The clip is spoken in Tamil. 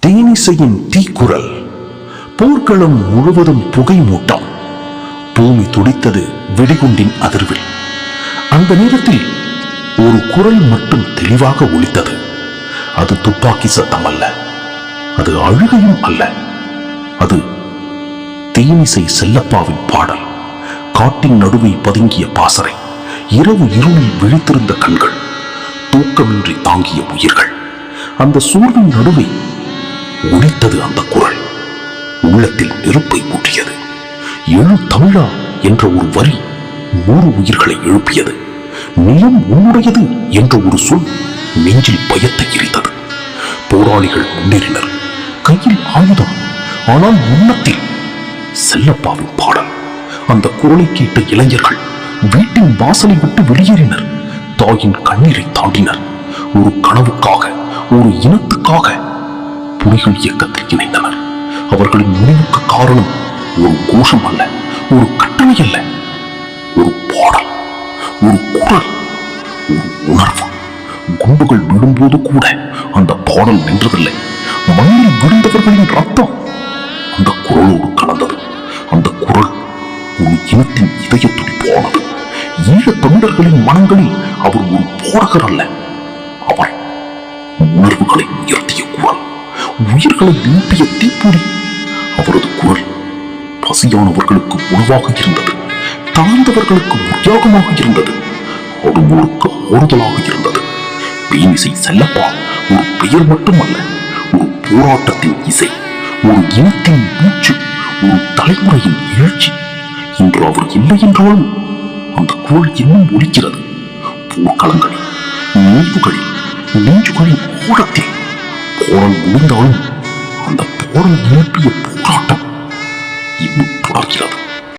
தேனிசையின் தீக்குரல். போர்க்களம் முழுவதும் புகை மூட்டம். பூமி துடித்தது வெடிகுண்டின் அதிர்வில். அந்த நேரத்தில் ஒரு குரல் மட்டும் தெளிவாக ஒலித்தது. அது துப்பாக்கி சத்தம் அல்ல, அது அழுகையும் அல்ல, அது தேனிசை செல்லப்பாவின் பாடல். காட்டின் நடுவே பதுங்கிய பாசறை, இரவு இருளில் விழித்திருந்த கண்கள், தூக்கமின்றி தாங்கிய உயிர்கள். அந்த சூழ்வின் நடுவே ஒலித்தது அந்த குரல். உள்ளத்தில் நெருப்பை ஊற்றியது. எழு தமிழா என்ற ஒரு வரி 100 உயிர்களை எழுப்பியது. நிலம் உன்னுடையது என்ற ஒரு சொல் நெஞ்சில் பயத்தை எரித்தது. போராளிகள் முன்னேறினர், கையில் ஆயுதம், ஆனால் உள்ளத்தில் செல்லப்பாவின் பாடல். அந்த குரலை கேட்ட இளைஞர்கள் வீட்டின் வாசலை விட்டு வெளியேறினர். தாயின் கண்ணீரை தாண்டினர். ஒரு கனவுக்காக, ஒரு இனத்துக்காக புலிகள் இயக்கத்தில் இணைந்தனர். அவர்களின் முடிவுக்கு காரணம் ஒரு கோஷம் அல்ல, ஒரு கட்டளை அல்ல, ஒரு பாடல், ஒரு குரல், ஒரு உணர்வு. குண்டுகள் விழும்போது கூட அந்த பாடல் நின்றதில்லை. மண்ணில் விழுந்தவர்களின் ரத்தம் அந்த குரலோடு கலந்தது. அந்த குரல் ஒரு இனத்தின் இதய துடிப்பானது. ஈழ தமிழர்களின் மனங்களில் அவர் ஒரு போராடகர் அல்ல, அவர் உணர்வுகளை உயர்த்திய குரல், உயிர்களை ஊட்டிய தீப்பொறி. அவரது குரல் பசியானவர்களுக்கு உணவாக இருந்தது, தாழ்ந்தவர்களுக்கு உற்சாகமாக இருந்தது, அடுவோருக்கு ஆறுதலாக இருந்தது. தேனிசை செல்லப்பா ஒரு பெயர் மட்டுமல்ல, ஒரு போராட்டத்தின் இசை, ஒரு இனத்தின் மூச்சு, ஒரு தலைமுறையின் எழுச்சி. இன்று அவர் இல்லை என்றாலும் அந்த குரல் இன்னும் ஒலிக்கிறது. போர்க்களங்களில், நீவுகளில், நெஞ்சுகளின் ஓரத்தில். போரால் முடிந்தாலும் அந்த போரால் எழுப்பிய போராட்டம் இன்னும் தொடர்கிறது.